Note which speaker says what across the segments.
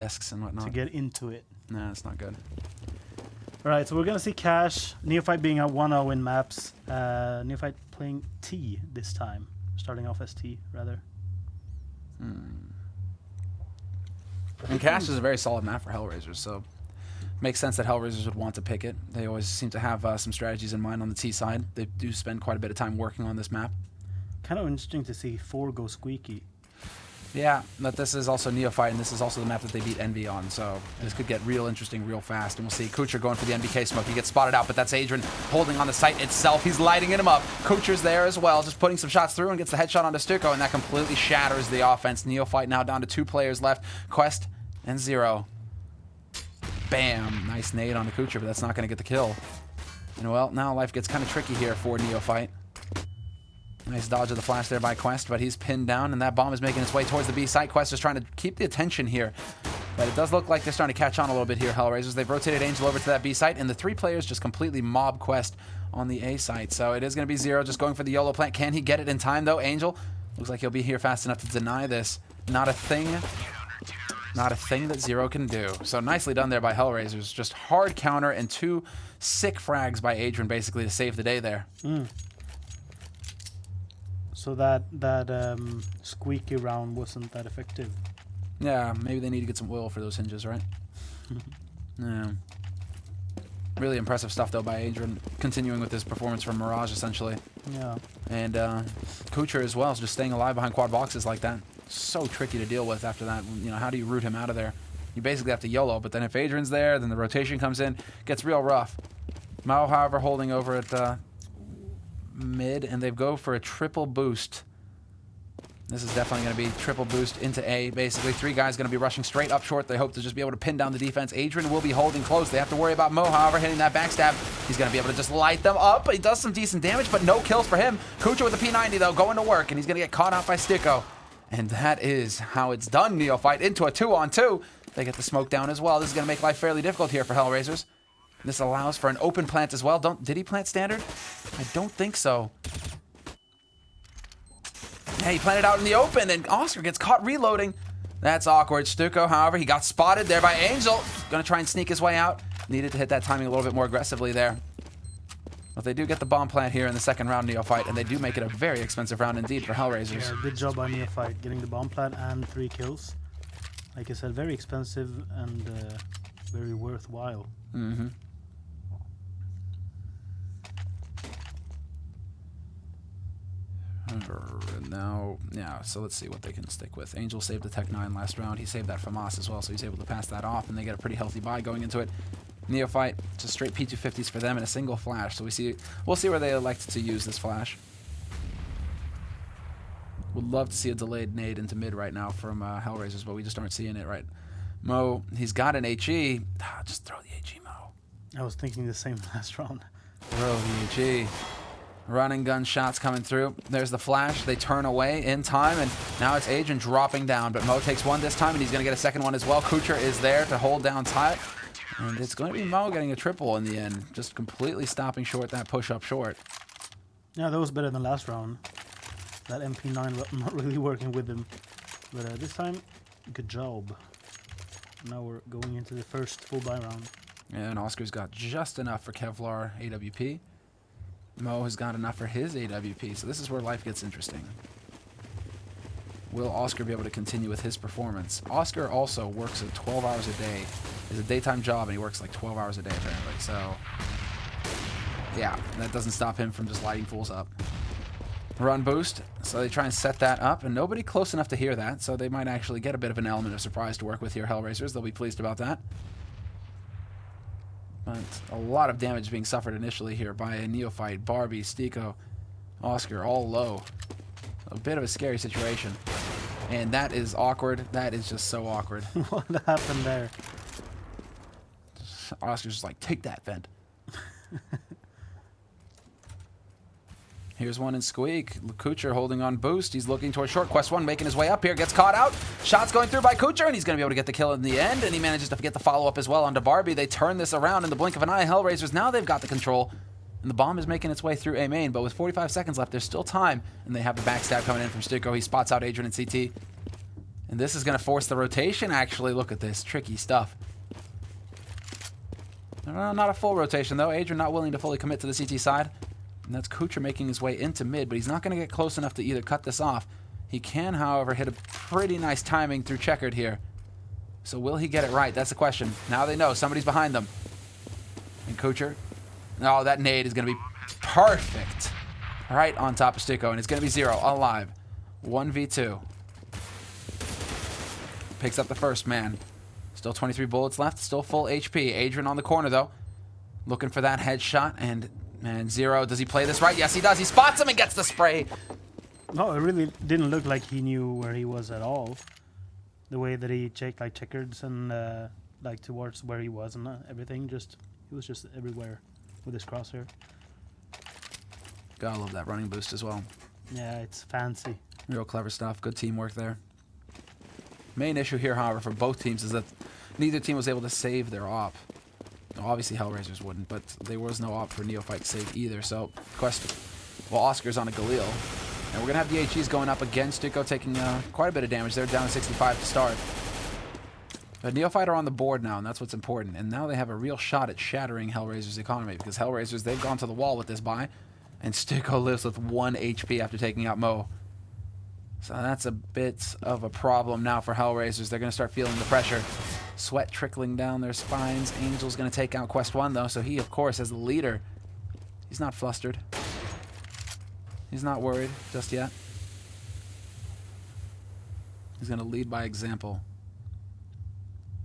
Speaker 1: discs and whatnot.
Speaker 2: To get into it.
Speaker 1: Nah, it's not good.
Speaker 2: All right, so we're going to see Cash, nEophyte being a 1-0 in maps. nEophyte playing T this time. Starting off as T, rather.
Speaker 1: And Cash is a very solid map for HellRaisers, so makes sense that HellRaisers would want to pick it. They always seem to have some strategies in mind on the T side. They do spend quite a bit of time working on this map.
Speaker 2: Kind of interesting to see 4 go squeaky.
Speaker 1: Yeah, but this is also nEophyte, and this is also the map that they beat Envy on, so this could get real interesting real fast. And we'll see Kucher going for the NBK smoke. He gets spotted out, but that's Adrian holding on the site itself. He's lighting him up. Kucher's there as well, just putting some shots through and gets the headshot onto Stuko, and that completely shatters the offense. nEophyte now down to 2 players left. Quest and Zero. Bam! Nice nade onto Kucher, but that's not going to get the kill. And well, now life gets kind of tricky here for nEophyte. Nice dodge of the flash there by Quest, but he's pinned down, and that bomb is making its way towards the B site. Quest is trying to keep the attention here, but it does look like they're starting to catch on a little bit here, HellRaisers. They've rotated Angel over to that B site, and the 3 players just completely mob Quest on the A site. So it is going to be Zero just going for the YOLO plant. Can he get it in time, though? Angel looks like he'll be here fast enough to deny this. Not a thing that Zero can do. So nicely done there by HellRaisers. Just hard counter and 2 sick frags by Adrian, basically, to save the day there.
Speaker 2: So that squeaky round wasn't that effective.
Speaker 1: Yeah, maybe they need to get some oil for those hinges, right? Yeah. Really impressive stuff, though, by Adrian, continuing with his performance from Mirage, essentially.
Speaker 2: Yeah.
Speaker 1: And Kucher as well, is just staying alive behind quad boxes like that. So tricky to deal with after that. You know, how do you root him out of there? You basically have to YOLO, but then if Adrian's there, then the rotation comes in, gets real rough. Mao, however, holding over at mid, and they go for a triple boost. This is definitely going to be triple boost into A. Basically, 3 guys going to be rushing straight up short. They hope to just be able to pin down the defense. Adrian will be holding close. They have to worry about Mo, however, hitting that backstab. He's going to be able to just light them up. He does some decent damage, but no kills for him. Kucher with the P90, though, going to work, and he's going to get caught out by Sticko. And that is how it's done, nEophyte, into a 2-on-2. They get the smoke down as well. This is going to make life fairly difficult here for HellRaisers. This allows for an open plant as well. Did he plant standard? I don't think so. Yeah, he planted out in the open, and Oscar gets caught reloading. That's awkward. Stuko, however, he got spotted there by Angel. Gonna try and sneak his way out. Needed to hit that timing a little bit more aggressively there. But they do get the bomb plant here in the second round, nEophyte, and they do make it a very expensive round indeed for HellRaisers.
Speaker 2: Yeah, good job by nEophyte, getting the bomb plant and 3 kills. Like I said, very expensive and very worthwhile.
Speaker 1: Mm-hmm. Now, yeah, so let's see what they can stick with. Angel saved the Tech 9 last round. He saved that FAMAS as well, so he's able to pass that off, and they get a pretty healthy buy going into it. nEophyte, just straight P250s for them and a single flash, so we'll see where they elect to use this flash. Would love to see a delayed nade into mid right now from HellRaisers, but we just aren't seeing it right. Mo, he's got an HE. Just throw the HE, Mo.
Speaker 2: I was thinking the same last round.
Speaker 1: Throw the HE. Running gun shots coming through. There's the flash. They turn away in time, and now it's Adrian dropping down. But Mo takes 1 this time, and he's going to get a second one as well. Kucher is there to hold down tight. And it's going to be Mo getting a triple in the end, just completely stopping short that push-up short.
Speaker 2: Yeah, that was better than last round. That MP9 not really working with him. But this time, good job. Now we're going into the first full buy round.
Speaker 1: And Oscar's got just enough for Kevlar AWP. Mo has got enough for his AWP, so this is where life gets interesting. Will Oscar be able to continue with his performance? Oscar also works at 12 hours a day. It's a daytime job, and he works like 12 hours a day, apparently. So, yeah, that doesn't stop him from just lighting fools up. Run boost, so they try and set that up, and nobody close enough to hear that, so they might actually get a bit of an element of surprise to work with here, HellRaisers. They'll be pleased about that. But a lot of damage being suffered initially here by a nEophyte, Barbie, Stiko, Oscar, all low. A bit of a scary situation. And that is awkward. That is just so awkward.
Speaker 2: What happened there?
Speaker 1: Oscar's just like, take that, vent. Here's one in Squeak. Kucher holding on boost. He's looking towards short. Quest 1 making his way up here. Gets caught out. Shots going through by Kucher, and he's going to be able to get the kill in the end. And he manages to get the follow-up as well onto Barbie. They turn this around in the blink of an eye. HellRaisers, now they've got the control. And the bomb is making its way through A main, but with 45 seconds left, there's still time. And they have the backstab coming in from Stuko. He spots out Adrian and CT. And this is going to force the rotation, actually. Look at this. Tricky stuff. Not a full rotation, though. Adrian not willing to fully commit to the CT side. And that's Kucher making his way into mid, but he's not going to get close enough to either cut this off. He can, however, hit a pretty nice timing through checkered here. So will he get it right? That's the question. Now they know. Somebody's behind them. And Kucher. Oh, that nade is going to be perfect. Right on top of Sticko, and it's going to be Zero alive. 1v2. Picks up the first man. Still 23 bullets left. Still full HP. Adrian on the corner, though. Looking for that headshot. And Zero, does he play this right? Yes, he does. He spots him and gets the spray.
Speaker 2: No, it really didn't look like he knew where he was at all. The way that he checked like checkers and like towards where he was and everything. He was just everywhere with his crosshair.
Speaker 1: Gotta love that running boost as well.
Speaker 2: Yeah, it's fancy.
Speaker 1: Real clever stuff. Good teamwork there. Main issue here, however, for both teams is that neither team was able to save their op. Obviously, HellRaisers wouldn't, but there was no op for nEophyte to save either. So, question. Well, Oscar's on a Galil. And we're going to have the HEs going up against Sticko, taking quite a bit of damage. They're down to 65 to start. But nEophyte are on the board now, and that's what's important. And now they have a real shot at shattering HellRaisers' economy, because HellRaisers, they've gone to the wall with this buy. And Sticko lives with 1 HP after taking out Mo. So that's a bit of a problem now for HellRaisers. They're going to start feeling the pressure. Sweat trickling down their spines. Angel's going to take out Quest 1, though. So he, of course, as the leader, he's not flustered. He's not worried just yet. He's going to lead by example.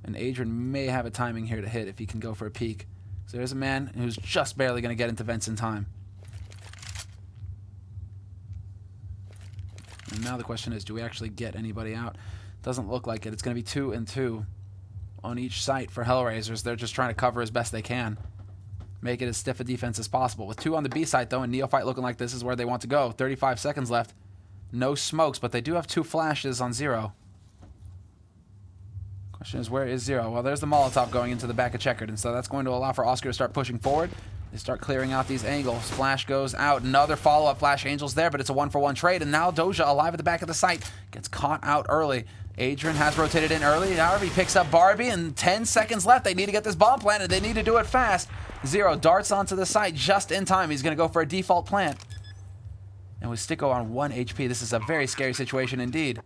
Speaker 1: And Adrian may have a timing here to hit if he can go for a peek. So there's a man who's just barely going to get into vents in time. And now the question is, do we actually get anybody out? Doesn't look like it. It's going to be 2 and 2 on each site for HellRaisers. They're just trying to cover as best they can. Make it as stiff a defense as possible. With 2 on the B site, though, and nEophyte looking like this is where they want to go. 35 seconds left. No smokes, but they do have 2 flashes on Zero. Question is, where is Zero? Well, there's the Molotov going into the back of checkered, and so that's going to allow for Oscar to start pushing forward. They start clearing out these angles. Flash goes out. Another follow-up Flash Angel's there, but it's a 1-for-1 trade. And now Doja, alive at the back of the site, gets caught out early. Adrian has rotated in early. However, he picks up Barbie, and 10 seconds left. They need to get this bomb planted. They need to do it fast. Zero darts onto the site just in time. He's going to go for a default plant. And with Sticko on 1 HP, this is a very scary situation indeed.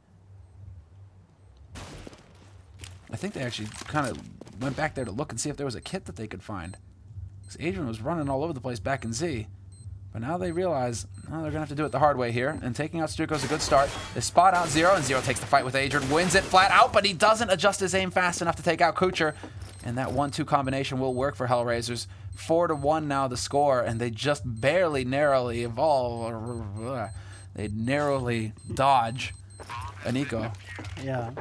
Speaker 1: I think they actually kind of went back there to look and see if there was a kit that they could find. Adrian was running all over the place back in Z. But now they realize, well, they're going to have to do it the hard way here. And taking out Stuko's a good start. They spot out Zero, and Zero takes the fight with Adrian. Wins it flat out, but he doesn't adjust his aim fast enough to take out Kucher. And that 1-2 combination will work for HellRaisers. 4-1 now the score, and they just barely, narrowly evolve. They narrowly dodge an eco.
Speaker 2: Yeah.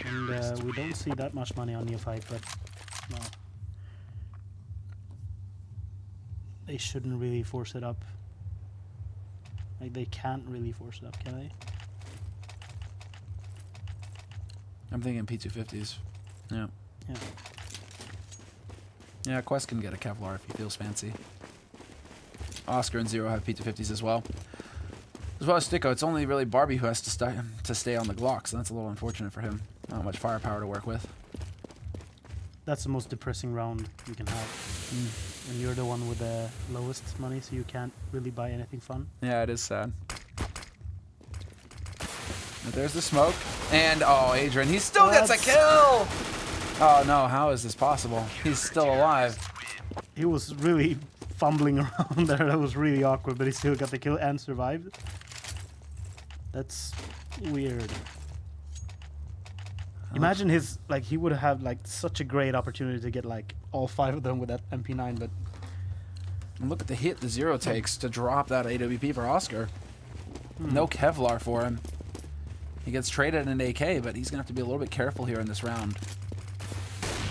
Speaker 2: And we don't see that much money on nEophyte, but no. They shouldn't really force it up. Like, they can't really force it up, can they?
Speaker 1: I'm thinking P250s. Yeah.
Speaker 2: Yeah.
Speaker 1: Yeah, Quest can get a Kevlar if he feels fancy. Oscar and Zero have P250s as well. As well as Sticko, it's only really Barbie who has to stay on the Glock, so that's a little unfortunate for him. Not much firepower to work with.
Speaker 2: That's the most depressing round you can have. And you're the one with the lowest money, so you can't really buy anything fun.
Speaker 1: Yeah, it is sad. But there's the smoke. And, oh, Adrian, he still gets a kill! Oh, no, how is this possible? He's still alive.
Speaker 2: He was really fumbling around there. That was really awkward, but he still got the kill and survived. That's weird. Imagine his, like, he would have, like, such a great opportunity to get, like, all 5 of them with that MP9, but...
Speaker 1: And look at the hit the Zero takes to drop that AWP for Oscar. No Kevlar for him. He gets traded an AK, but he's going to have to be a little bit careful here in this round.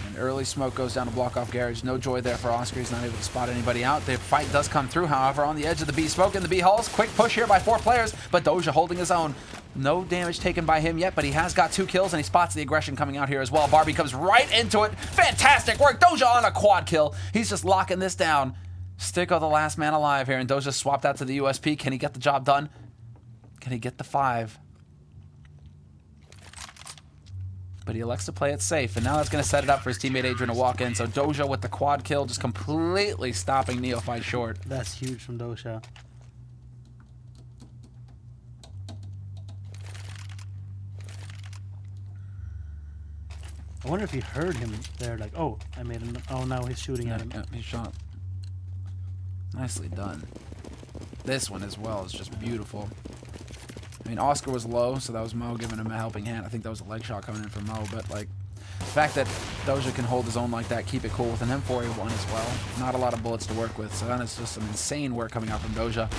Speaker 1: And early smoke goes down to block off Garage. No joy there for Oscar. He's not able to spot anybody out. The fight does come through, however, on the edge of the B. Smoke in the B halls. Quick push here by 4 players, but Doja holding his own. No damage taken by him yet, but he has got 2 kills, and he spots the aggression coming out here as well. Barbie comes right into it. Fantastic work. Doja on a quad kill. He's just locking this down. Sticko, the last man alive here, and Doja swapped out to the USP. Can he get the job done? Can he get the 5? But he elects to play it safe, and now that's going to set it up for his teammate Adrian to walk in. So Doja with the quad kill, just completely stopping nEophyte short.
Speaker 2: That's huge from Doja. I wonder if he heard him there, like, oh, I made him. Oh, now he's shooting at him.
Speaker 1: Yeah, he shot. Nicely done. This one as well is just beautiful. I mean, Oscar was low, so that was Mo giving him a helping hand. I think that was a leg shot coming in from Mo, but like the fact that Doja can hold his own like that, keep it cool with an M4A1 as well. Not a lot of bullets to work with, so then it's just some insane work coming out from Doja.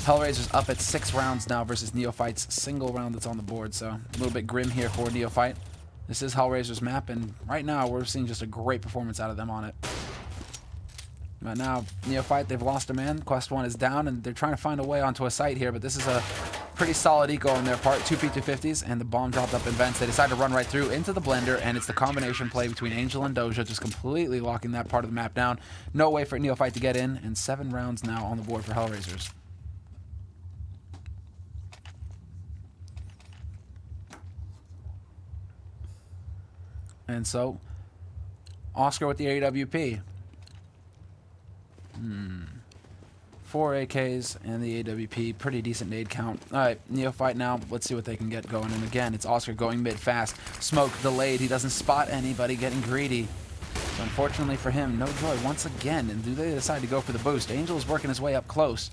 Speaker 1: HellRaisers up at 6 rounds now versus nEophyte's single round that's on the board, so a little bit grim here for nEophyte. This is HellRaisers map, and right now we're seeing just a great performance out of them on it. But now, nEophyte, they've lost a man. Quest 1 is down, and they're trying to find a way onto a site here, but this is a pretty solid eco on their part. 2 P250s, and the bomb dropped up in vents. They decide to run right through into the blender, and it's the combination play between Angel and Doja, just completely locking that part of the map down. No way for nEophyte to get in, and 7 rounds now on the board for HellRaisers. And so, Oscar with the AWP. 4 AKs and the AWP. Pretty decent nade count. Alright, nEophyte now. Let's see what they can get going. And again, it's Oscar going mid fast. Smoke delayed. He doesn't spot anybody getting greedy. So unfortunately for him, no joy once again. And do they decide to go for the boost? Angel is working his way up close.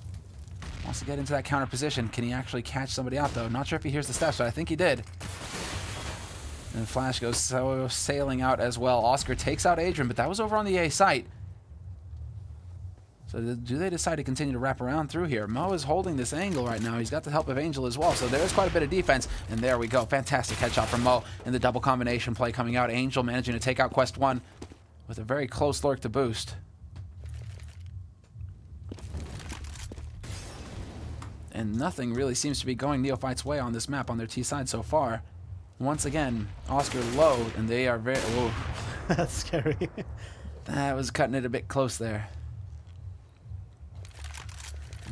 Speaker 1: Wants to get into that counter position. Can he actually catch somebody out, though? Not sure if he hears the steps, but I think he did. And Flash goes sailing out as well. Oscar takes out Adrian, but that was over on the A site. So do they decide to continue to wrap around through here? Mo is holding this angle right now. He's got the help of Angel as well. So there's quite a bit of defense. And there we go. Fantastic headshot from Mo. And the double combination play coming out. Angel managing to take out Quest 1 with a very close lurk to boost. And nothing really seems to be going nEophyte's way on this map on their T side so far. Once again, Oscar low, and they are very... Whoa.
Speaker 2: That's scary.
Speaker 1: That was cutting it a bit close there.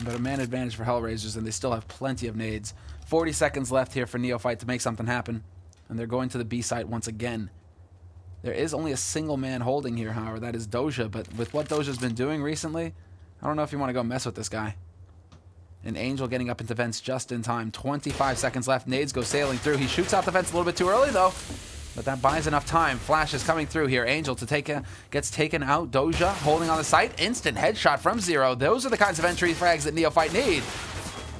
Speaker 1: But a man advantage for HellRaisers, and they still have plenty of nades. 40 seconds left here for nEophyte to make something happen. And they're going to the B site once again. There is only a single man holding here, however. That is Doja. But with what Doja's been doing recently, I don't know if you want to go mess with this guy. And Angel getting up into vents just in time. 25 seconds left. Nades go sailing through. He shoots out the vents a little bit too early, though. But that buys enough time. Flash is coming through here. Angel to take gets taken out. Doja holding on the site. Instant headshot from Zero. Those are the kinds of entry frags that nEophyte need.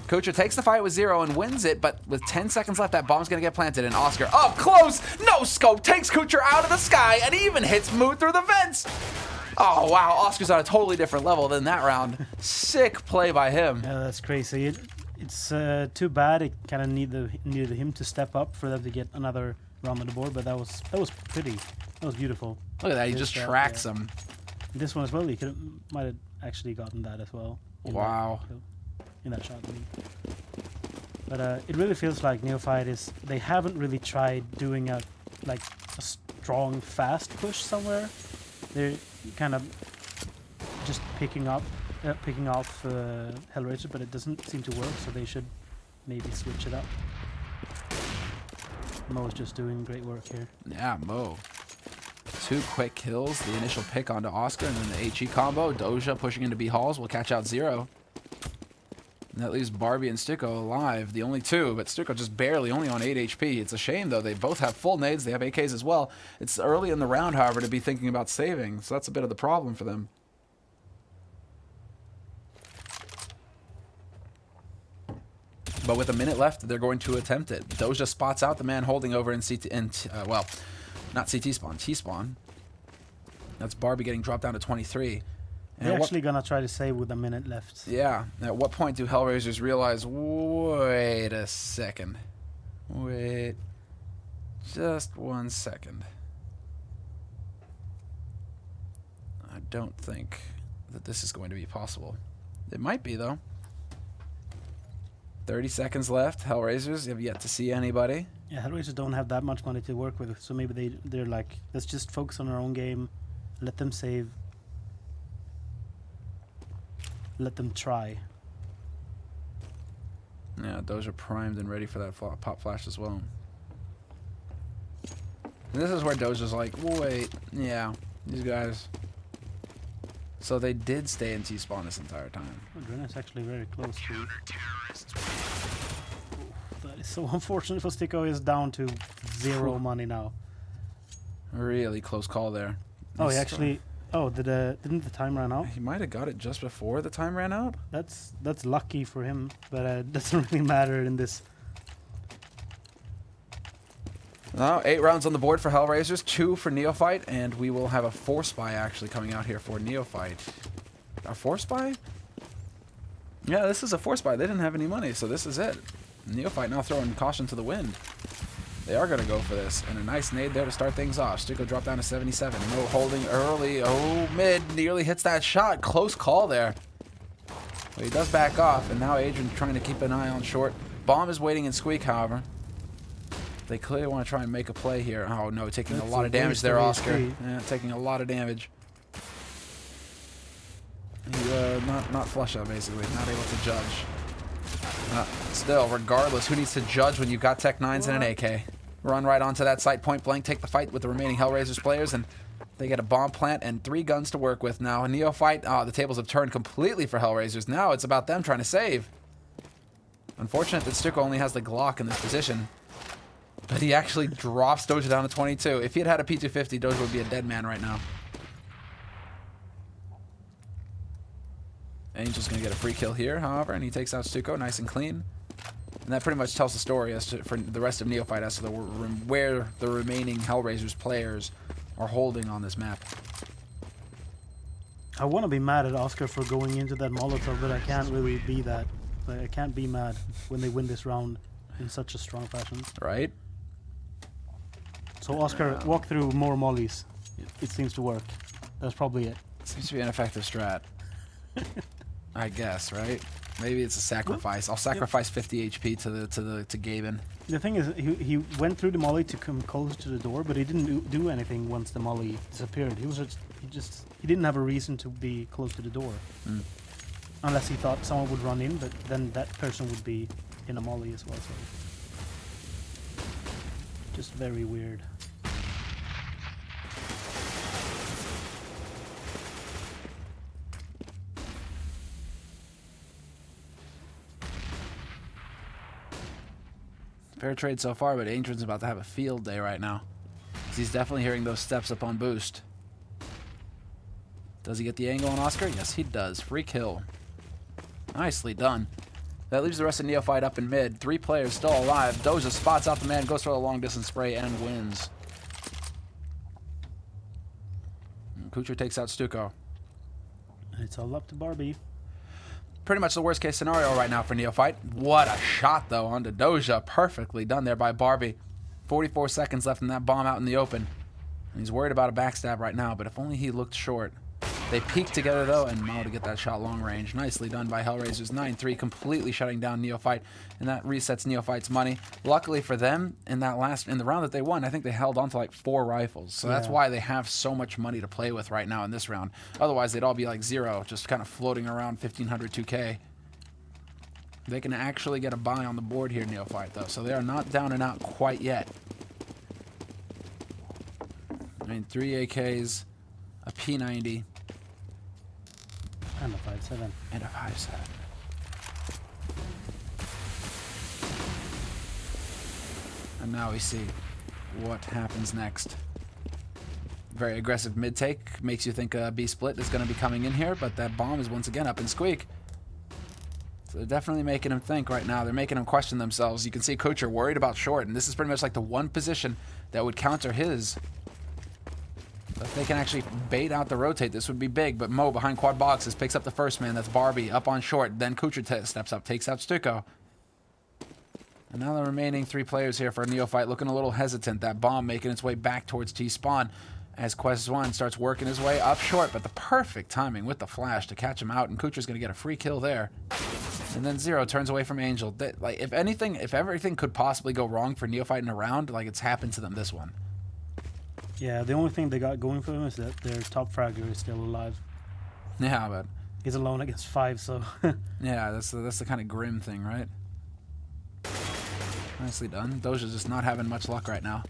Speaker 1: Kucher takes the fight with Zero and wins it, but with 10 seconds left, that bomb's going to get planted. And Oscar, up close, no scope, takes Kucher out of the sky and even hits Moot through the vents. Oh, wow. Oscar's on a totally different level than that round. Sick play by him.
Speaker 2: Yeah, that's crazy. It's too bad. It kind of needed him to step up for them to get another round on the board, but that was pretty. That was beautiful.
Speaker 1: Look at that. He just tracks him.
Speaker 2: This one as well. He might have actually gotten that as well.
Speaker 1: Wow.
Speaker 2: In that shot. But it really feels like nEophyte they haven't really tried doing a strong, fast push somewhere. They're kind of just picking off HellRaiser, but it doesn't seem to work, so they should maybe switch it up. Mo's just doing great work here.
Speaker 1: Yeah, Mo. 2 quick kills, the initial pick onto Oscar, and then the HE combo. Doja pushing into B halls will catch out Zero. And that leaves Barbie and Stucco alive, the only 2, but Stucco just barely, only on 8 HP. It's a shame, though. They both have full nades. They have AKs as well. It's early in the round, however, to be thinking about saving, so that's a bit of the problem for them. But with a minute left, they're going to attempt it. Doja spots out the man holding over in CT, well, not CT spawn, T spawn. That's Barbie getting dropped down to 23.
Speaker 2: They're actually going to try to save with a minute left.
Speaker 1: Yeah. At what point do HellRaisers realize, wait a second. Wait. Just 1 second. I don't think that this is going to be possible. It might be, though. 30 seconds left. HellRaisers have yet to see anybody.
Speaker 2: Yeah, HellRaisers don't have that much money to work with, so maybe they're like, let's just focus on our own game, let them save. Let them try.
Speaker 1: Yeah, those are primed and ready for that pop flash as well. And this is where Doja's like, wait, yeah, these guys. So they did stay in T-spawn this entire time.
Speaker 2: Oh, Drena's actually very close to. Oof, that is so unfortunate for Sticko. Is down to 0 money now.
Speaker 1: Really close call there.
Speaker 2: Oh, he actually. Oh, didn't the time run out?
Speaker 1: He might have got it just before the time ran out.
Speaker 2: That's lucky for him, but it doesn't really matter in this.
Speaker 1: Now, 8 rounds on the board for HellRaisers, 2 for nEophyte, and we will have a 4 spy actually coming out here for nEophyte. A 4 spy? Yeah, this is a 4 spy. They didn't have any money, so this is it. nEophyte now throwing caution to the wind. They are going to go for this, and a nice nade there to start things off. Sticko drop down to 77. No holding early. Oh, mid nearly hits that shot. Close call there. But he does back off, and now Adrian trying to keep an eye on short. Bomb is waiting in Squeak, however. They clearly want to try and make a play here. Oh, no, taking a lot of damage there, Oscar. Yeah, taking a lot of damage. He's not flush out, basically. Not able to judge. Still, regardless, who needs to judge when you've got Tech 9s and an AK? Run right onto that site, point blank, take the fight with the remaining HellRaisers players, and they get a bomb plant and 3 guns to work with now. nEophyte, the tables have turned completely for HellRaisers. Now it's about them trying to save. Unfortunate that Sticko only has the Glock in this position. But he actually drops Doja down to 22. If he had had a P250, Doja would be a dead man right now. Angel's going to get a free kill here, however, and he takes out Sticko nice and clean. And that pretty much tells the story as to, for the rest of nEophyte as to where the remaining HellRaisers players are holding on this map.
Speaker 2: I want to be mad at Oscar for going into that Molotov, but I can't really be that. Like, I can't be mad when they win this round in such a strong fashion.
Speaker 1: Right?
Speaker 2: So Oscar, walk through more mollies. It seems to work. That's probably it.
Speaker 1: Seems to be an effective strat. I guess, right? Maybe it's a sacrifice. I'll sacrifice 50 HP to Gaben.
Speaker 2: The thing is, he went through the molly to come closer to the door, but he didn't do anything once the molly disappeared. He didn't have a reason to be close to the door, unless he thought someone would run in, but then that person would be in a molly as well. So just very weird.
Speaker 1: Fair trade so far, but Adrian's about to have a field day right now. He's definitely hearing those steps up on boost. Does he get the angle on Oscar? Yes, he does. Free kill. Nicely done. That leaves the rest of nEophyte up in mid. 3 players still alive. Doja spots out the man, goes for a long distance spray, and wins. And Kucher takes out Sticko.
Speaker 2: It's all up to Barbie.
Speaker 1: Pretty much the worst case scenario right now for nEophyte. What a shot, though, onto Doja. Perfectly done there by Barbie. 44 seconds left in that bomb out in the open. And he's worried about a backstab right now, but if only he looked short. They peek together, though, and Mao to get that shot long range. Nicely done by HellRaisers. 9-3, completely shutting down nEophyte, and that resets nEophyte's money. Luckily for them, in the round that they won, I think they held on to like 4 rifles. So that's why they have so much money to play with right now in this round. Otherwise, they'd all be like 0, just kind of floating around 1,500, 2K. They can actually get a buy on the board here, nEophyte, though, so they are not down and out quite yet. I mean, 3 AKs, a P90,
Speaker 2: and a 5.7.
Speaker 1: and a 5.7. And now we see what happens next. Very aggressive mid take. Makes you think a B split is going to be coming in here, but that bomb is once again up in Squeak. So they're definitely making him think right now. They're making him question themselves. You can see Kucher worried about short, and this is pretty much like the one position that would counter his. If they can actually bait out the rotate, this would be big. But Mo behind quad boxes picks up the first man. That's Barbie up on short. Then Kucher steps up, takes out Sticko. And now the remaining 3 players here for nEophyte looking a little hesitant. That bomb making its way back towards T-spawn as Quest 1 starts working his way up short. But the perfect timing with the flash to catch him out. And Kucher's going to get a free kill there. And then Zero turns away from Angel. Like, if everything could possibly go wrong for nEophyte in a round, like it's happened to them this one.
Speaker 2: Yeah, the only thing they got going for them is that their top fragger is still alive.
Speaker 1: Yeah, but
Speaker 2: he's alone against 5, so
Speaker 1: yeah, that's the kind of grim thing, right? Nicely done. Doja's just not having much luck right now.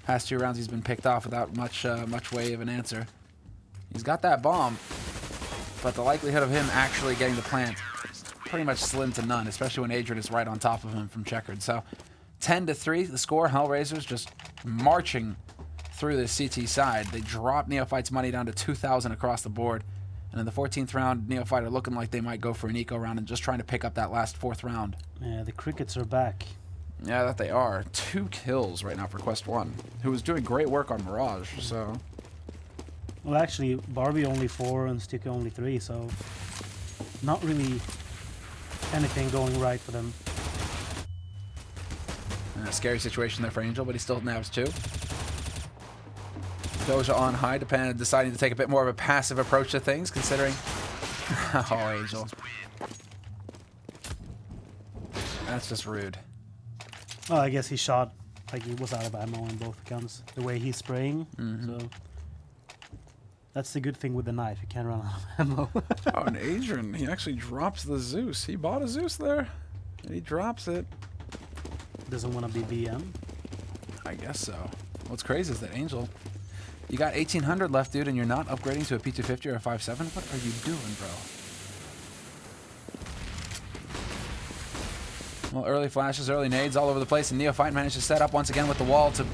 Speaker 1: Past 2 rounds, he's been picked off without much way of an answer. He's got that bomb, but the likelihood of him actually getting the plant pretty much slim to none, especially when Adrian is right on top of him from checkered. So 10-3, the score. HellRaisers just marching through the CT side. They drop nEophyte's money down to 2,000 across the board. And in the 14th round, nEophyte are looking like they might go for an eco round and just trying to pick up that last 4th round.
Speaker 2: Yeah, the Crickets are back.
Speaker 1: Yeah, that they are. 2 kills right now for Quest 1, who was doing great work on Mirage, so...
Speaker 2: Well, actually, Barbie only 4 and Sticky only 3, so not really anything going right for them.
Speaker 1: A scary situation there for Angel, but he still nabs 2. Doja on high, deciding to take a bit more of a passive approach to things, considering... oh, Angel. That's just rude.
Speaker 2: Well, I guess he shot like he was out of ammo on both accounts. The way he's spraying, so... That's the good thing with the knife, you can't run out of ammo.
Speaker 1: Oh, and Adrian, he actually drops the Zeus. He bought a Zeus there, and he drops it.
Speaker 2: Doesn't want to be BM?
Speaker 1: I guess so. What's crazy is that Angel... You got 1,800 left, dude, and you're not upgrading to a P250 or a 5.7? What are you doing, bro? Well, early flashes, early nades all over the place, and nEophyte managed to set up once again with the wall to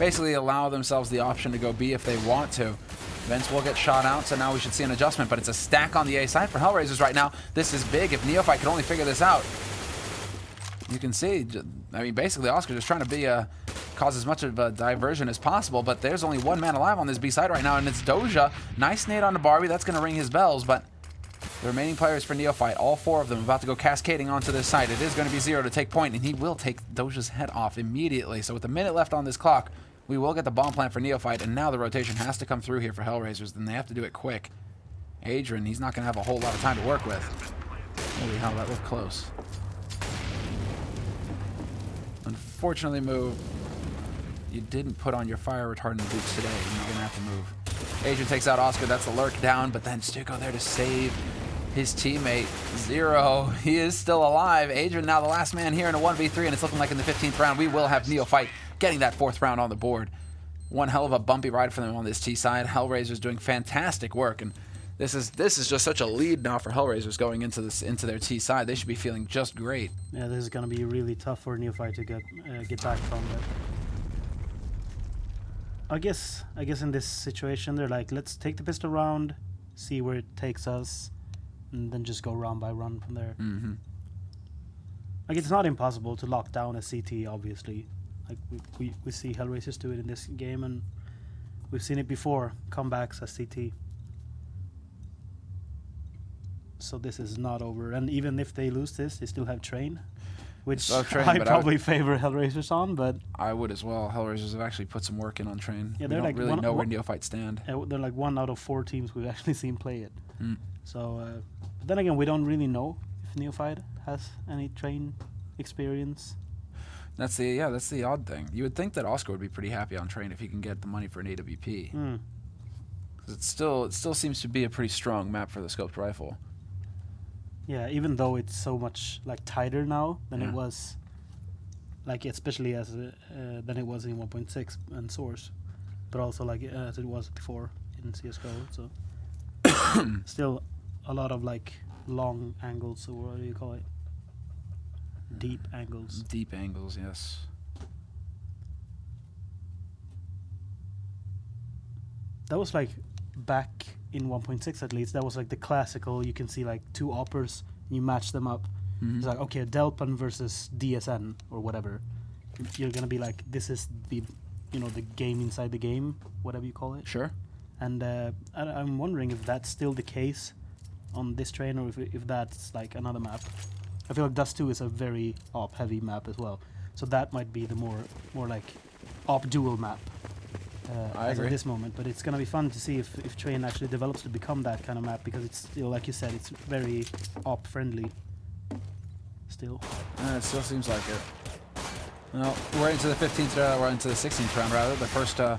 Speaker 1: basically allow themselves the option to go B if they want to. Vents will get shot out, so now we should see an adjustment, but it's a stack on the A side for HellRaisers right now. This is big. If nEophyte could only figure this out, you can see, I mean, basically Oscar just trying to be cause as much of a diversion as possible, but there's only 1 man alive on this B side right now, and it's Doja. Nice nade on the Barbie. That's going to ring his bells, but the remaining players for nEophyte, all 4 of them, about to go cascading onto this side. It is going to be Zero to take point, and he will take Doja's head off immediately. So with a minute left on this clock, we will get the bomb plant for nEophyte, and now the rotation has to come through here for HellRaisers, and they have to do it quick. Adrian, he's not going to have a whole lot of time to work with. Holy hell, that looked close. Unfortunately, Move, you didn't put on your fire retardant boots today, and you're going to have to move. Adrian takes out Oscar. That's the lurk down, but then Stuco there to save his teammate. Zero, he is still alive. Adrian now the last man here in a 1v3, and it's looking like in the 15th round we will have nEophyte getting that 4th round on the board. One hell of a bumpy ride for them on this T side. HellRaisers doing fantastic work, and this is just such a lead now for HellRaisers going into their T side. They should be feeling just great. Yeah,
Speaker 2: this is going to be really tough for nEophyte to get back from that. I guess in this situation they're like, let's take the pistol round, see where it takes us, and then just go round by round from there. Like, it's not impossible to lock down a CT, obviously. Like we see HellRaisers do it in this game, and we've seen it before, comebacks as CT. So this is not over, and even if they lose this, they still have Train, which I probably favor HellRaisers on, but...
Speaker 1: I would as well. HellRaisers have actually put some work in on Train. Yeah, they're like really know where nEophyte stand.
Speaker 2: They're like 1 out of 4 teams we've actually seen play it. So, but then again, we don't really know if nEophyte has any Train experience.
Speaker 1: That's the odd thing. You would think that Oscar would be pretty happy on Train if he can get the money for an AWP. Because it still seems to be a pretty strong map for the scoped rifle.
Speaker 2: Yeah, even though it's so much like tighter now than it was, like especially as than it was in 1.6 and Source, but also like as it was before in CS:GO. So still a lot of like long angles, or what do you call it? Deep angles.
Speaker 1: Deep angles, yes.
Speaker 2: That was like back in 1.6 at least. That was like the classical. You can see like 2 oppers, you match them up. It's like, okay, Delpan versus DSN or whatever. You're gonna be like, this is the, the game inside the game, whatever you call it.
Speaker 1: Sure.
Speaker 2: And I'm wondering if that's still the case on this train, or if that's like another map. I feel like Dust 2 is a very op-heavy map as well, so that might be the more like op-dual map as of this moment. But it's gonna be fun to see if Train actually develops to become that kind of map, because it's still, like you said, it's very op-friendly. Still.
Speaker 1: It still seems like it. Well, we're into the 15th. We're into the 16th round rather. The first, the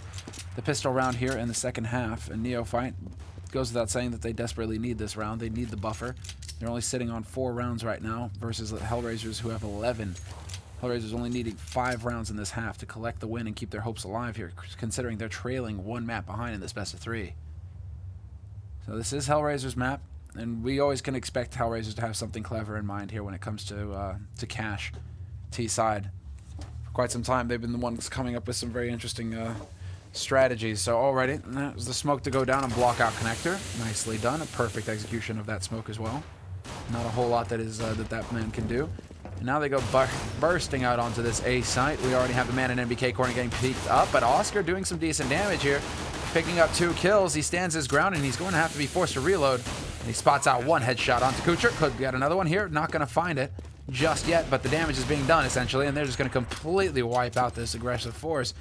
Speaker 1: pistol round here in the second half, and nEophyte goes without saying that they desperately need this round. They need the buffer. They're only sitting on 4 rounds right now versus the HellRaisers, who have 11. HellRaisers only needing 5 rounds in this half to collect the win and keep their hopes alive here, considering they're trailing 1 map behind in this best of 3. So this is HellRaisers map, and we always can expect HellRaisers to have something clever in mind here when it comes to cash T side. For quite some time, they've been the ones coming up with some very interesting strategies. So already, that was the smoke to go down and block out connector. Nicely done. A perfect execution of that smoke as well. Not a whole lot that is that man can do. And now they go bursting out onto this A site. We already have the man in NBK corner getting peeked up, but Oscar doing some decent damage here. Picking up 2 kills. He stands his ground, and he's going to have to be forced to reload. And he spots out 1 headshot onto Kucher. Could get another one here. Not going to find it just yet, but the damage is being done, essentially, and they're just going to completely wipe out this aggressive force.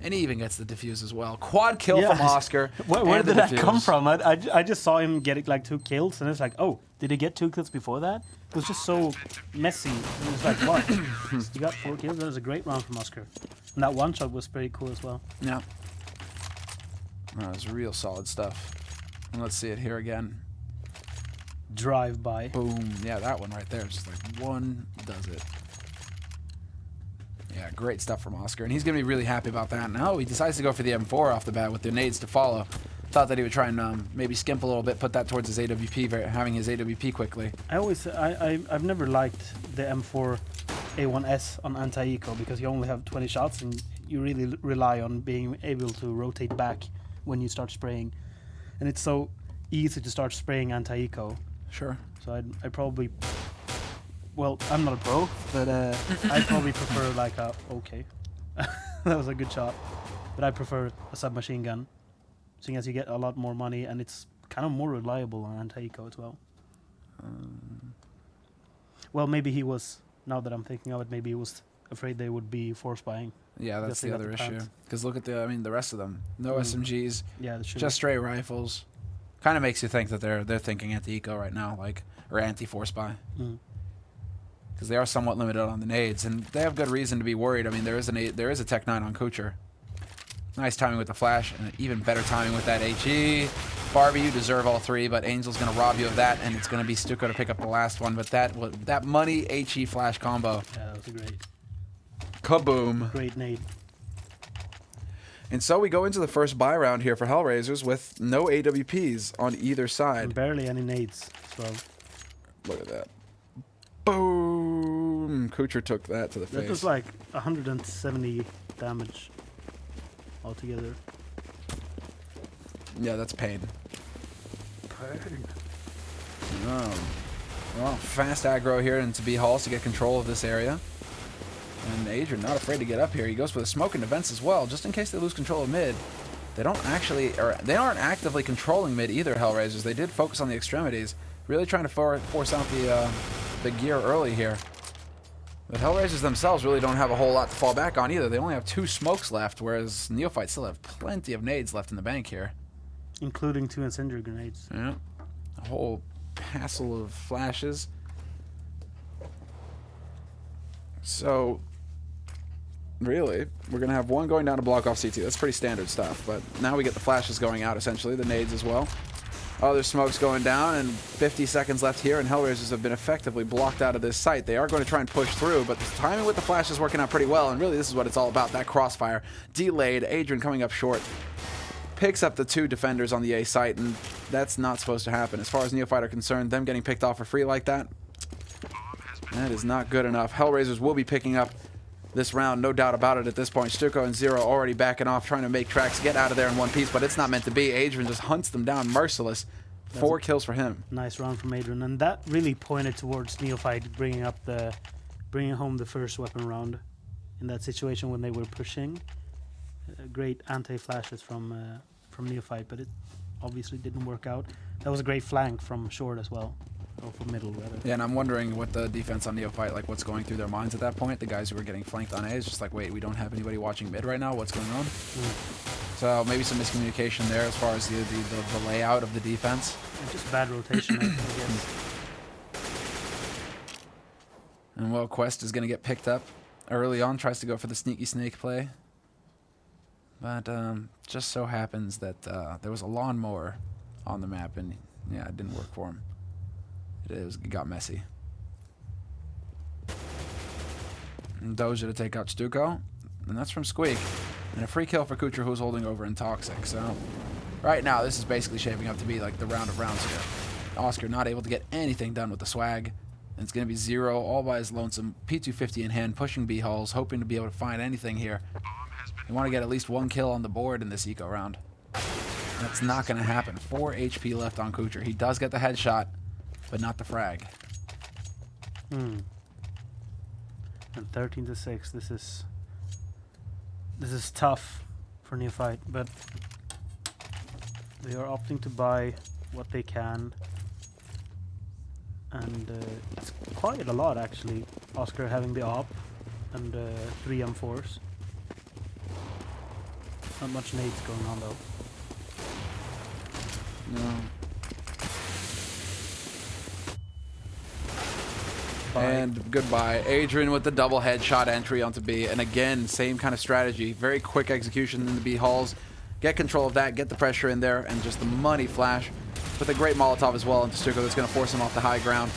Speaker 1: And he even gets the defuse as well. Quad kill from Oscar.
Speaker 2: Where did that come from? I just saw him get like 2 kills, and it's like, oh, did he get 2 kills before that? It was just so messy. It was like, what? You got 4 kills? That was a great round from Oscar. And that one shot was pretty cool as well.
Speaker 1: Yeah. That was real solid stuff. And let's see it here again.
Speaker 2: Drive by.
Speaker 1: Boom. Yeah, that one right there. Just like one does it. Yeah, great stuff from Oscar. And he's going to be really happy about that. Now he decides to go for the M4 off the bat with the nades to follow. Thought that he would try and maybe skimp a little bit, put that towards his AWP, having his AWP quickly.
Speaker 2: I've never liked the M4 A1S on anti-eco because you only have 20 shots and you really rely on being able to rotate back when you start spraying. And it's so easy to start spraying anti-eco.
Speaker 1: Sure.
Speaker 2: So I'd probably... Well, I'm not a pro, but I'd probably prefer like a... Okay. That was a good shot. But I prefer a submachine gun, seeing as you get a lot more money and it's kind of more reliable on anti-eco as well. Well, maybe he was... Now that I'm thinking of it, maybe he was afraid they would be force buying.
Speaker 1: Yeah, that's the other issue. Because look at the rest of them. No SMGs.
Speaker 2: Yeah,
Speaker 1: just straight rifles. Kind of makes you think that they're thinking anti-eco right now, or anti-force buy. Because they are somewhat limited on the nades, and they have good reason to be worried. I mean, there is a Tech 9 on Kucher. Nice timing with the flash, and even better timing with that HE. Barbie, you deserve all 3, but Angel's going to rob you of that, and it's going to be Stuko to pick up the last one. But that money HE flash combo.
Speaker 2: Yeah, that was a great.
Speaker 1: Kaboom.
Speaker 2: Great nade.
Speaker 1: And so we go into the first buy round here for HellRaisers with no AWPs on either side.
Speaker 2: And barely any nades as well.
Speaker 1: Look at that. Boom! Kucher took that to the face.
Speaker 2: That was like 170 damage altogether.
Speaker 1: Yeah, that's pain.
Speaker 2: Pain.
Speaker 1: Oh. Well, fast aggro here into B Halls to get control of this area. And Adrian not afraid to get up here. He goes for the smoke and defense as well, just in case they lose control of mid. They aren't actively controlling mid either, HellRaisers. They did focus on the extremities, really trying to force out the gear early here. But HellRaisers themselves really don't have a whole lot to fall back on either. They only have 2 smokes left, whereas nEophyte still have plenty of nades left in the bank here.
Speaker 2: Including 2 incendiary grenades.
Speaker 1: Yeah. A whole passel of flashes. So, really, we're going to have one going down to block off CT. That's pretty standard stuff. But now we get the flashes going out, essentially, the nades as well. Oh, there's smokes going down, and 50 seconds left here, and HellRaisers have been effectively blocked out of this site. They are going to try and push through, but the timing with the flash is working out pretty well, and really this is what it's all about, that crossfire. Delayed, Adrian coming up short. Picks up the 2 defenders on the A site, and that's not supposed to happen. As far as nEophyte are concerned, them getting picked off for free like that, that is not good enough. HellRaisers will be picking up this round, no doubt about it at this point. Stuko and Zero already backing off, trying to make tracks, get out of there in one piece, but it's not meant to be. Adrian just hunts them down, merciless. 4 kills for him.
Speaker 2: Nice round from Adrian, and that really pointed towards nEophyte bringing home the first weapon round in that situation when they were pushing. Great anti-flashes from nEophyte, but it obviously didn't work out. That was a great flank from short as well. Or from middle, rather.
Speaker 1: Yeah, and I'm wondering what the defense on nEophyte, like what's going through their minds at that point. The guys who were getting flanked on A is just like, wait, we don't have anybody watching mid right now? What's going on? So maybe some miscommunication there as far as the layout of the defense.
Speaker 2: And just bad rotation, I guess.
Speaker 1: And well, Quest is going to get picked up early on, tries to go for the sneaky snake play. But just so happens that there was a lawnmower on the map, and yeah, it didn't work for him. It got messy. And Doja to take out Stuco. And that's from Squeak. And a free kill for Kucher, who's holding over in Toxic. So right now, this is basically shaping up to be like the round of rounds here. Oscar not able to get anything done with the swag. And it's going to be 0 all by his lonesome. P250 in hand, pushing B hulls, hoping to be able to find anything here. You want to get at least 1 kill on the board in this eco round. That's not going to happen. 4 HP left on Kucher. He does get the headshot, but not the frag.
Speaker 2: And 13-6. This is tough for nEophyte, but they are opting to buy what they can, and it's quite a lot actually. Oscar having the op and 3 M4s. Not much nades going on though.
Speaker 1: No.
Speaker 2: Bye.
Speaker 1: And goodbye. Adrian with the double headshot entry onto B. And again, same kind of strategy. Very quick execution in the B halls. Get control of that, get the pressure in there, and just the money flash with a great Molotov as well into Stuco that's going to force him off the high ground.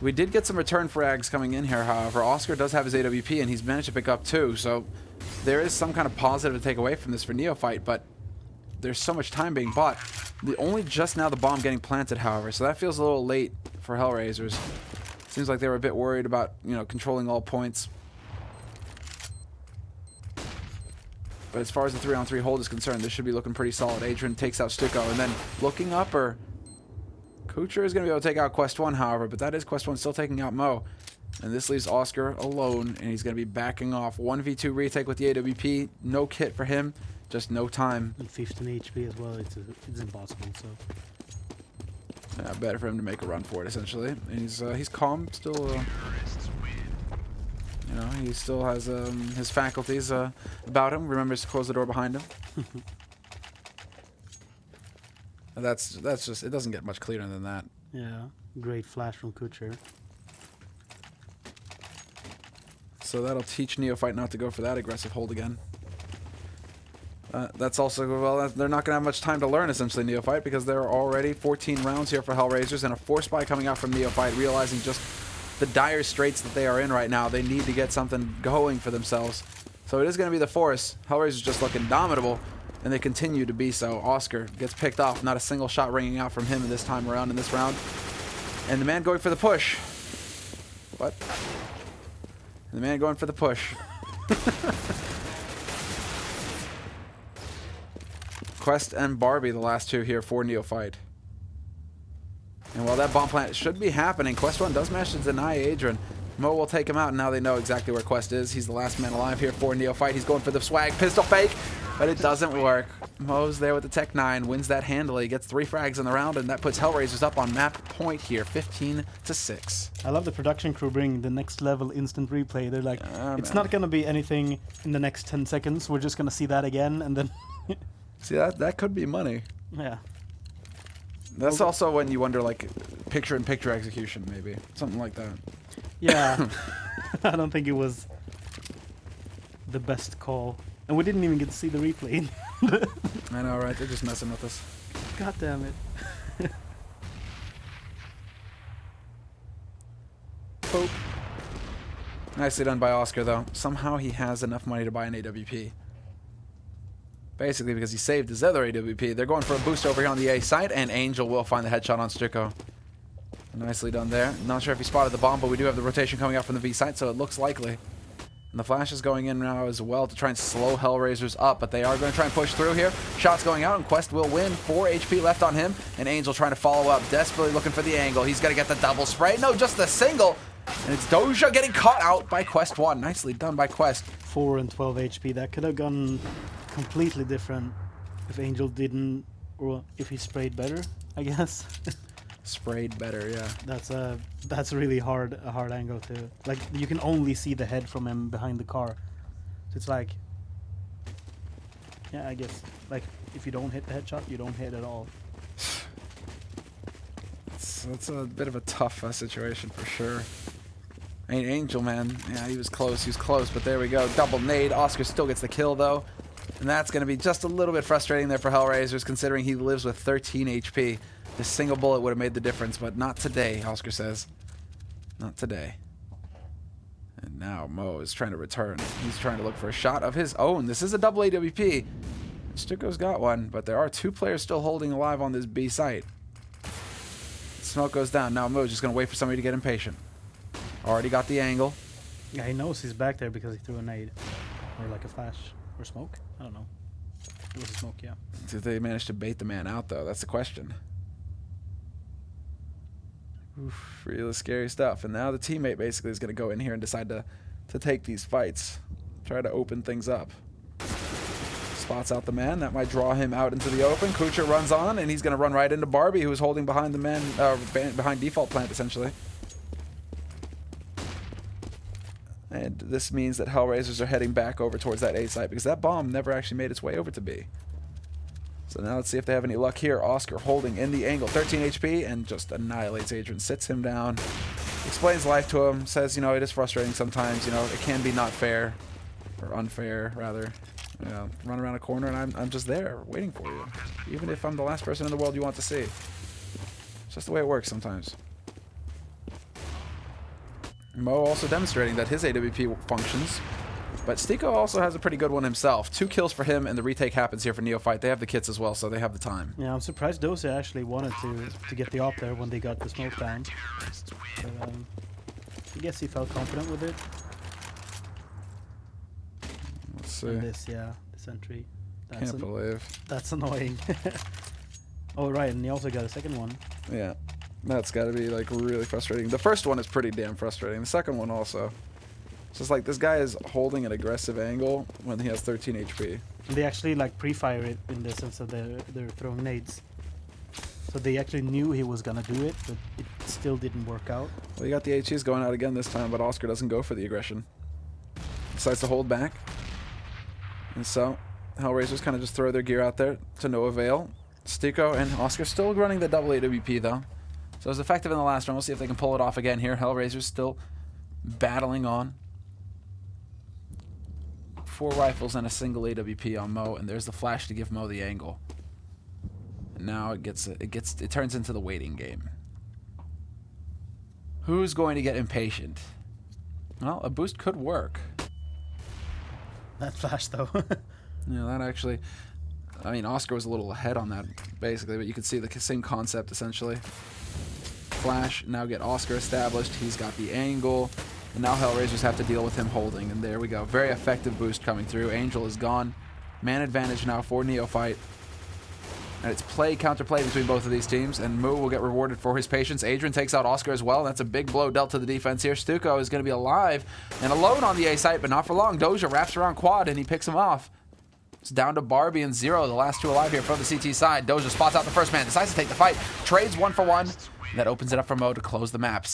Speaker 1: We did get some return frags coming in here, however. Oscar does have his AWP, and he's managed to pick up 2, so there is some kind of positive to take away from this for nEophyte, but there's so much time being bought. Only just now the bomb getting planted, however, so that feels a little late for HellRaisers. Seems like they were a bit worried about, you know, controlling all points. But as far as the 3-on-3 hold is concerned, this should be looking pretty solid. Adrian takes out Stuco, and then looking up, or Kucher is going to be able to take out Quest 1, however, but that is Quest 1 still taking out Mo. And this leaves Oscar alone, and he's going to be backing off. 1v2 retake with the AWP. No kit for him, just no time.
Speaker 2: And 15 HP as well, it's impossible, so...
Speaker 1: Yeah, better for him to make a run for it, essentially. And he's calm, still... you know, he still has his faculties about him. Remembers to close the door behind him. And that's just, it doesn't get much cleaner than that.
Speaker 2: Yeah, great flash from Kucher.
Speaker 1: So that'll teach nEophyte not to go for that aggressive hold again. That's also, well, they're not going to have much time to learn, essentially, nEophyte, because there are already 14 rounds here for HellRaisers, and a force buy coming out from nEophyte, realizing just the dire straits that they are in right now. They need to get something going for themselves. So it is going to be the force. HellRaisers just looking dominable, and they continue to be so. Oscar gets picked off. Not a single shot ringing out from him this time around in this round. And the man going for the push. What? And the man going for the push. Quest and Barbie, the last 2 here for nEophyte. And while that bomb plant should be happening, Quest 1 does manage to deny Adrian. Mo will take him out, and now they know exactly where Quest is. He's the last man alive here for nEophyte. He's going for the swag pistol fake, but it doesn't work. Mo's there with the Tech 9, wins that handily, gets 3 frags in the round, and that puts HellRaisers up on map point here, 15-6.
Speaker 2: I love the production crew bringing the next level instant replay. They're like, it's not going to be anything in the next 10 seconds. We're just going to see that again, and then...
Speaker 1: See, that could be money.
Speaker 2: Yeah.
Speaker 1: That's also when you wonder, like, picture-in-picture execution, maybe. Something like that.
Speaker 2: Yeah. I don't think it was the best call. And we didn't even get to see the replay.
Speaker 1: I know, right? They're just messing with us.
Speaker 2: God damn it.
Speaker 1: Poop. Nicely done by Oscar, though. Somehow he has enough money to buy an AWP. Basically, because he saved his other AWP. They're going for a boost over here on the A side, and Angel will find the headshot on Stuco. Nicely done there. Not sure if he spotted the bomb, but we do have the rotation coming out from the V side, so it looks likely. And the flash is going in now as well to try and slow HellRaisers up, but they are going to try and push through here. Shots going out, and Quest will win. 4 HP left on him, and Angel trying to follow up, desperately looking for the angle. He's going to get the double spray. No, just the single. And it's Doja getting caught out by Quest 1. Nicely done by Quest.
Speaker 2: 4 and 12 HP. That could have gone completely different if Angel didn't, or if he sprayed better, I guess.
Speaker 1: Sprayed better, yeah.
Speaker 2: That's really a hard angle to, like, you can only see the head from him behind the car. So it's like, yeah, I guess, like, if you don't hit the headshot, you don't hit at all.
Speaker 1: It's a bit of a tough situation for sure. Angel, man, yeah, he was close, but there we go. Double nade. Oscar still gets the kill, though. And that's going to be just a little bit frustrating there for HellRaisers, considering he lives with 13 HP. The single bullet would have made the difference, but not today, Oscar says. Not today. And Now Mo is trying to return. He's trying to look for a shot of his own. This is a double AWP. Stuko's got one, but there are 2 players still holding alive on this B site. Smoke goes down. Now Mo's just going to wait for somebody to get impatient. Already got the angle.
Speaker 2: Yeah, he knows he's back there because he threw a nade. Or like a flash. Or smoke? I don't know. It was a smoke, yeah.
Speaker 1: Did they manage to bait the man out, though? That's the question. Oof, really scary stuff. And now the teammate basically is going to go in here and decide to take these fights. Try to open things up. Spots out the man. That might draw him out into the open. Kucher runs on, and he's going to run right into Barbie, who's holding behind the man, behind default plant, essentially. And this means that HellRaisers are heading back over towards that A site because that bomb never actually made its way over to B. So now let's see if they have any luck here. Oscar holding in the angle, 13 HP, and just annihilates Adrian, sits him down, explains life to him, says, you know, it is frustrating sometimes, you know, it can be not fair, or unfair, rather. You know, run around a corner and I'm just there waiting for you, even if I'm the last person in the world you want to see. It's just the way it works sometimes. Mo also demonstrating that his AWP functions, but Stiko also has a pretty good one himself. 2 kills for him, and the retake happens here for nEophyte. They have the kits as well, so they have the time.
Speaker 2: Yeah, I'm surprised Doze actually wanted to get the op there when they got the smoke down. But, I guess he felt confident with it.
Speaker 1: Let's see.
Speaker 2: And this, yeah, the sentry.
Speaker 1: Can't believe.
Speaker 2: That's annoying. Oh, right, and he also got a second one.
Speaker 1: Yeah. That's got to be, like, really frustrating. The first one is pretty damn frustrating. The second one also. It's just like this guy is holding an aggressive angle when he has 13 HP.
Speaker 2: And they actually, like, pre-fire it in the sense that they're throwing nades. So they actually knew he was going to do it, but it still didn't work out.
Speaker 1: Well, you got the HEs going out again this time, but Oscar doesn't go for the aggression. Decides to hold back. And so, HellRaisers kind of just throw their gear out there to no avail. Stiko and Oscar still running the double AWP, though. So it was effective in the last round. We'll see if they can pull it off again here. HellRaisers still battling on. 4 rifles and a single AWP on Mo, and there's the flash to give Mo the angle. And now it turns into the waiting game. Who's going to get impatient? Well, a boost could work.
Speaker 2: That flash, though.
Speaker 1: Yeah, that actually... I mean, Oscar was a little ahead on that, basically, but you can see the same concept, essentially. Flash, now get Oscar established. He's got the angle. And now HellRaisers have to deal with him holding. And there we go. Very effective boost coming through. Angel is gone. Man advantage now for nEophyte. And it's counterplay between both of these teams. And Moo will get rewarded for his patience. Adrian takes out Oscar as well. That's a big blow dealt to the defense here. Stuko is going to be alive and alone on the A site, but not for long. Doja wraps around quad, and he picks him off. It's down to Barbie and Zero, the last 2 alive here from the CT side. Doja spots out the first man, decides to take the fight, trades 1 for 1. That opens it up for Mo to close the map.